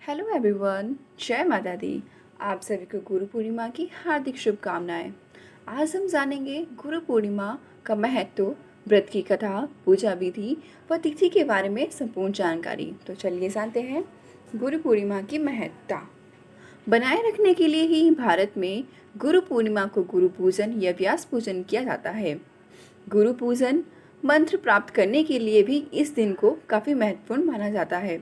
Hello everyone, जय माता दी। आप सभी को गुरु पूर्णिमा की हार्दिक शुभकामनाएं। आज हम जानेंगे गुरु पूर्णिमा का महत्व, व्रत की कथा, पूजा विधि व तिथि के बारे में संपूर्ण जानकारी। तो चलिए जानते हैं गुरु पूर्णिमा की महत्ता। बनाए रखने के लिए ही भारत में गुरु पूर्णिमा को गुरु पूजन या व्यास पूजन किया जाता है। गुरु पूजन मंत्र प्राप्त करने के लिए भी इस दिन को काफ़ी महत्वपूर्ण माना जाता है।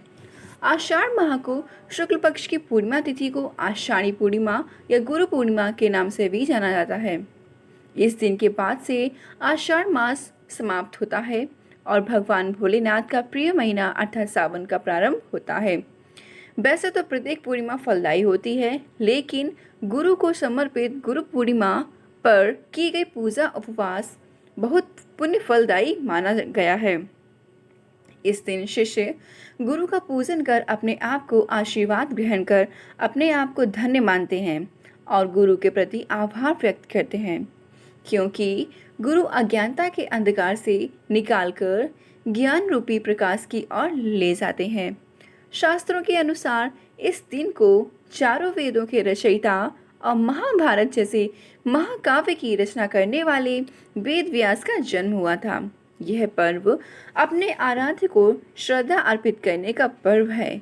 आषाढ़ माह को शुक्ल पक्ष की पूर्णिमा तिथि को आषाढ़ी पूर्णिमा या गुरु पूर्णिमा के नाम से भी जाना जाता है। इस दिन के बाद से आषाढ़ मास समाप्त होता है और भगवान भोलेनाथ का प्रिय महीना अर्थात सावन का प्रारंभ होता है। वैसे तो प्रत्येक पूर्णिमा फलदायी होती है, लेकिन गुरु को समर्पित गुरु पूर्णिमा पर की गई पूजा उपवास बहुत पुण्य फलदायी माना गया है। इस दिन शिष्य गुरु का पूजन कर अपने आप को आशीर्वाद ग्रहण कर अपने आप को धन्य मानते हैं और गुरु के प्रति आभार व्यक्त करते हैं, क्योंकि गुरु अज्ञानता के अंधकार से निकालकर ज्ञान रूपी प्रकाश की ओर ले जाते हैं। शास्त्रों के अनुसार इस दिन को चारों वेदों के रचयिता और महाभारत जैसे महाकाव्य की रचना करने वाले वेद व्यास का जन्म हुआ था। यह पर्व अपने आराध्य को श्रद्धा अर्पित करने का पर्व है।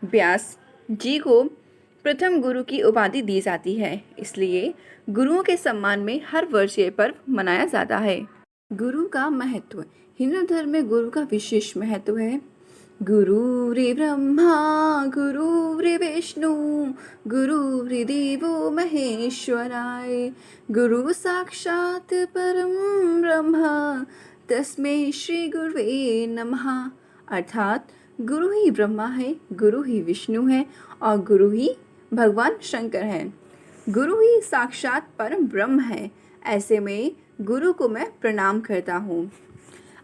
व्यास जी को प्रथम गुरु की उपाधि दी जाती है, इसलिए गुरुओं के सम्मान में हर वर्ष यह पर्व मनाया जाता है। गुरु का महत्व। हिंदू धर्म में गुरु का विशेष महत्व है। गुरुर् ब्रह्मा गुरुर् विष्णु गुरुर्देवो महेश्वराय गुरु साक्षात् परम ब्रह्म तस्मै श्री गुरुवे नमः। अर्थात गुरु ही ब्रह्मा है, गुरु ही विष्णु है और गुरु ही भगवान शंकर है। गुरु ही साक्षात परम ब्रह्म है। ऐसे में गुरु को मैं प्रणाम करता हूँ।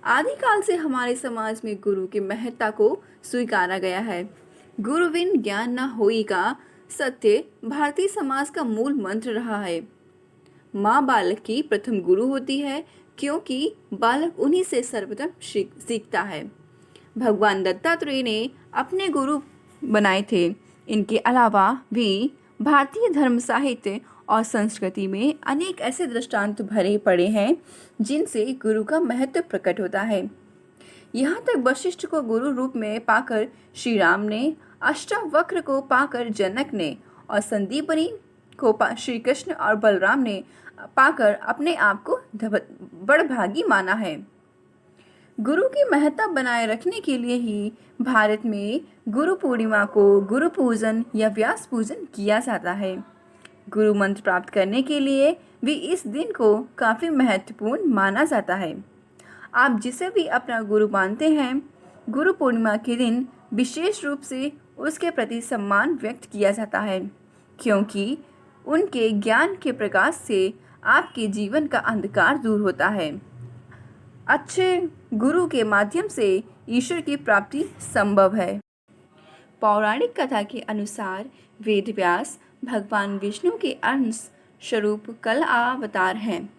आदिकाल से हमारे समाज में गुरु की महत्ता को स्वीकारा गया है। गुरु बिन ज्ञान न होई का सत्य भारतीय समाज का मूल मंत्र रहा है। माँ बालक की प्रथम गुरु होती है, क्योंकि बालक उन्हीं से सर्वप्रथम सीखता है। भगवान दत्तात्रेय ने अपने गुरु बनाए थे। इनके अलावा भी भारतीय धर्म, साहित्य और संस्कृति में अनेक ऐसे दृष्टांत भरे पड़े हैं जिनसे गुरु का महत्व प्रकट होता है। यहाँ तक वशिष्ठ को गुरु रूप में पाकर श्री राम ने, अष्टावक्र को पाकर जनक ने और संदीपनी को श्री कृष्ण और बलराम ने पाकर अपने आप को बड़भागी माना है। गुरु की महत्ता बनाए रखने के लिए ही भारत में गुरु पूर्णिमा को गुरु पूजन या व्यास पूजन किया जाता है। गुरु मंत्र प्राप्त करने के लिए भी इस दिन को काफ़ी महत्वपूर्ण माना जाता है। आप जिसे भी अपना गुरु मानते हैं, गुरु पूर्णिमा के दिन विशेष रूप से उसके प्रति सम्मान व्यक्त किया जाता है, क्योंकि उनके ज्ञान के प्रकाश से आपके जीवन का अंधकार दूर होता है। अच्छे गुरु के माध्यम से ईश्वर की प्राप्ति संभव है। पौराणिक कथा के अनुसार वेद व्यास भगवान विष्णु के अंश स्वरूप कल अवतार हैं।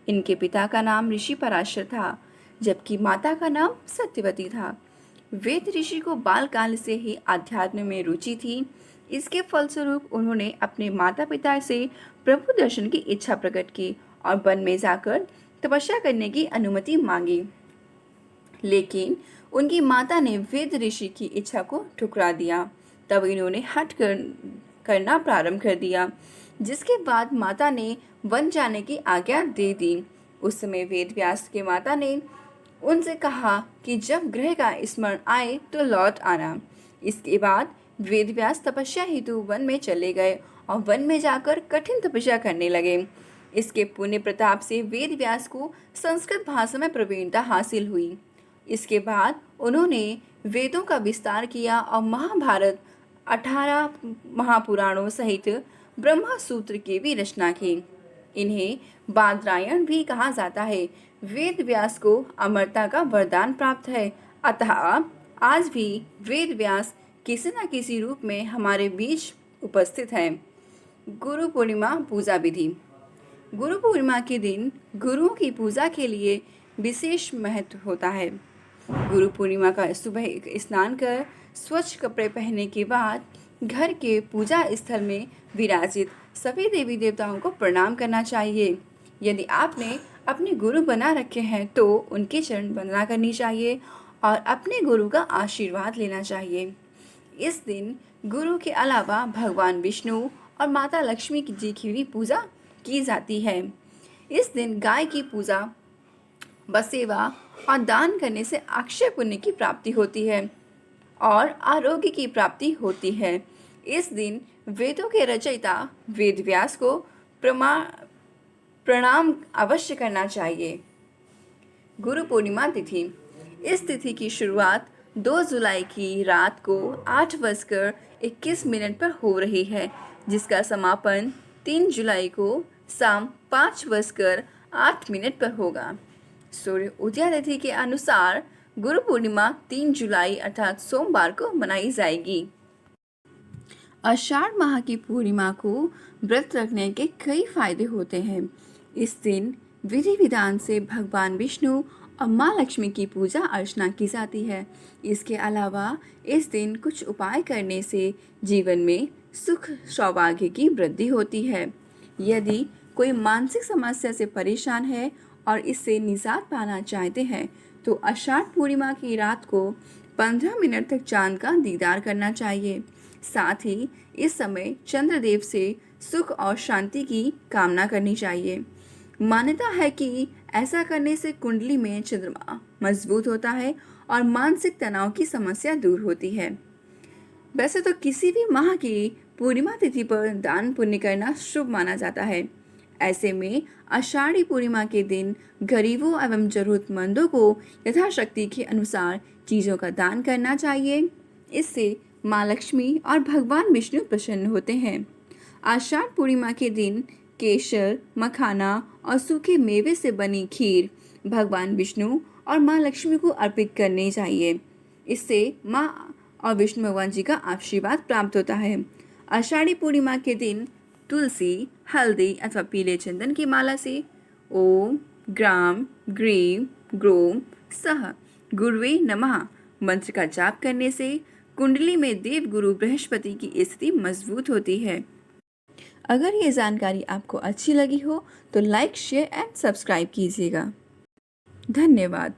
इनके पिता का नाम ऋषि पराशर था, जबकि माता का नाम सत्यवती था। वेद ऋषि को बालकाल से ही आध्यात्म में रुचि थी। इसके फलस्वरूप उन्होंने अपने माता पिता से प्रभु दर्शन की इच्छा प्रकट की और वन में जाकर तपस्या करने की अनुमति मांगी, लेकिन उनकी माता ने वेद ऋषि की इच्छा को ठुकरा दिया। तब इन्होंने हठ करना प्रारंभ कर दिया, जिसके बाद माता ने वन जाने की आज्ञा दे दी। उस समय वेद व्यास के माता ने उनसे कहा कि जब ग्रह का स्मरण आए तो लौट आना। इसके बाद वेद व्यास तपस्या हेतु वन में चले गए और वन में जाकर कठिन तपस्या करने लगे। इसके पुण्य प्रताप से वेद व्यास को संस्कृत भाषा में प्रवीणता हासिल हुई। इसके बाद उन्होंने वेदों का विस्तार किया और महाभारत, 18 महापुराणों सहित ब्रह्मा सूत्र की भी रचना की। इन्हें बादरायण भी कहा जाता है। वेद व्यास को अमरता का वरदान प्राप्त है, अतः आज भी वेद व्यास किसी न किसी रूप में हमारे बीच उपस्थित हैं। गुरु पूर्णिमा पूजा विधि। गुरु पूर्णिमा के दिन गुरुओं की पूजा के लिए विशेष महत्व होता है। गुरु पूर्णिमा का सुबह स्नान कर स्वच्छ कपड़े पहनने के बाद घर के पूजा स्थल में विराजित सभी देवी देवताओं को प्रणाम करना चाहिए। यदि आपने अपने गुरु बना रखे हैं तो उनके चरण वंदना करनी चाहिए और अपने गुरु का आशीर्वाद लेना चाहिए। इस दिन गुरु के अलावा भगवान विष्णु और माता लक्ष्मी जी की भी पूजा की जाती है। इस दिन गाय की पूजा, बसेवा और दान करने से अक्षय पुण्य की प्राप्ति होती है और आरोग्य की प्राप्ति होती है। इस दिन वेदों के रचयिता वेद व्यास को प्रणाम अवश्य करना चाहिए। गुरु पूर्णिमा तिथि। इस तिथि की शुरुआत 2 जुलाई की रात को 8:21 पर हो रही है, जिसका समापन 3 जुलाई को शाम 5:08 पर होगा। सूर्य उदय तिथि के अनुसार गुरु पूर्णिमा 3 जुलाई अर्थात सोमवार को मनाई जाएगी। आषाढ़ माह की पूर्णिमा को व्रत रखने के कई फायदे होते हैं। इस दिन विधि विधान से भगवान विष्णु और माँ लक्ष्मी की पूजा अर्चना की जाती है। इसके अलावा इस दिन कुछ उपाय करने से जीवन में सुख सौभाग्य की वृद्धि होती है। यदि कोई मानसिक समस्या से परेशान है और इससे निजात पाना चाहते हैं तो आषाढ़ पूर्णिमा की रात को 15 मिनट तक चांद का दीदार करना चाहिए। साथ ही इस समय चंद्रदेव से सुख और शांति की कामना करनी चाहिए। मान्यता है कि ऐसा करने से कुंडली में चंद्रमा मजबूत होता है और मानसिक तनाव की समस्या दूर होती है। वैसे तो किसी भी माह की पूर्णिमा तिथि पर दान पुण्य करना शुभ माना जाता है। ऐसे में आषाढ़ी पूर्णिमा के दिन गरीबों एवं जरूरतमंदों को यथाशक्ति के अनुसार चीज़ों का दान करना चाहिए। इससे माँ लक्ष्मी और भगवान विष्णु प्रसन्न होते हैं। आषाढ़ पूर्णिमा के दिन केसर, मखाना और सूखे मेवे से बनी खीर भगवान विष्णु और माँ लक्ष्मी को अर्पित करनी चाहिए। इससे माँ और विष्णु भगवान जी का आशीर्वाद प्राप्त होता है। आषाढ़ी पूर्णिमा के दिन तुलसी, हल्दी अथवा पीले चंदन की माला से ओम ग्राम ग्रीम ग्रोम सह गुरुवे नमः मंत्र का जाप करने से कुंडली में देव गुरु बृहस्पति की स्थिति मजबूत होती है। अगर ये जानकारी आपको अच्छी लगी हो तो लाइक, शेयर एंड सब्सक्राइब कीजिएगा। धन्यवाद।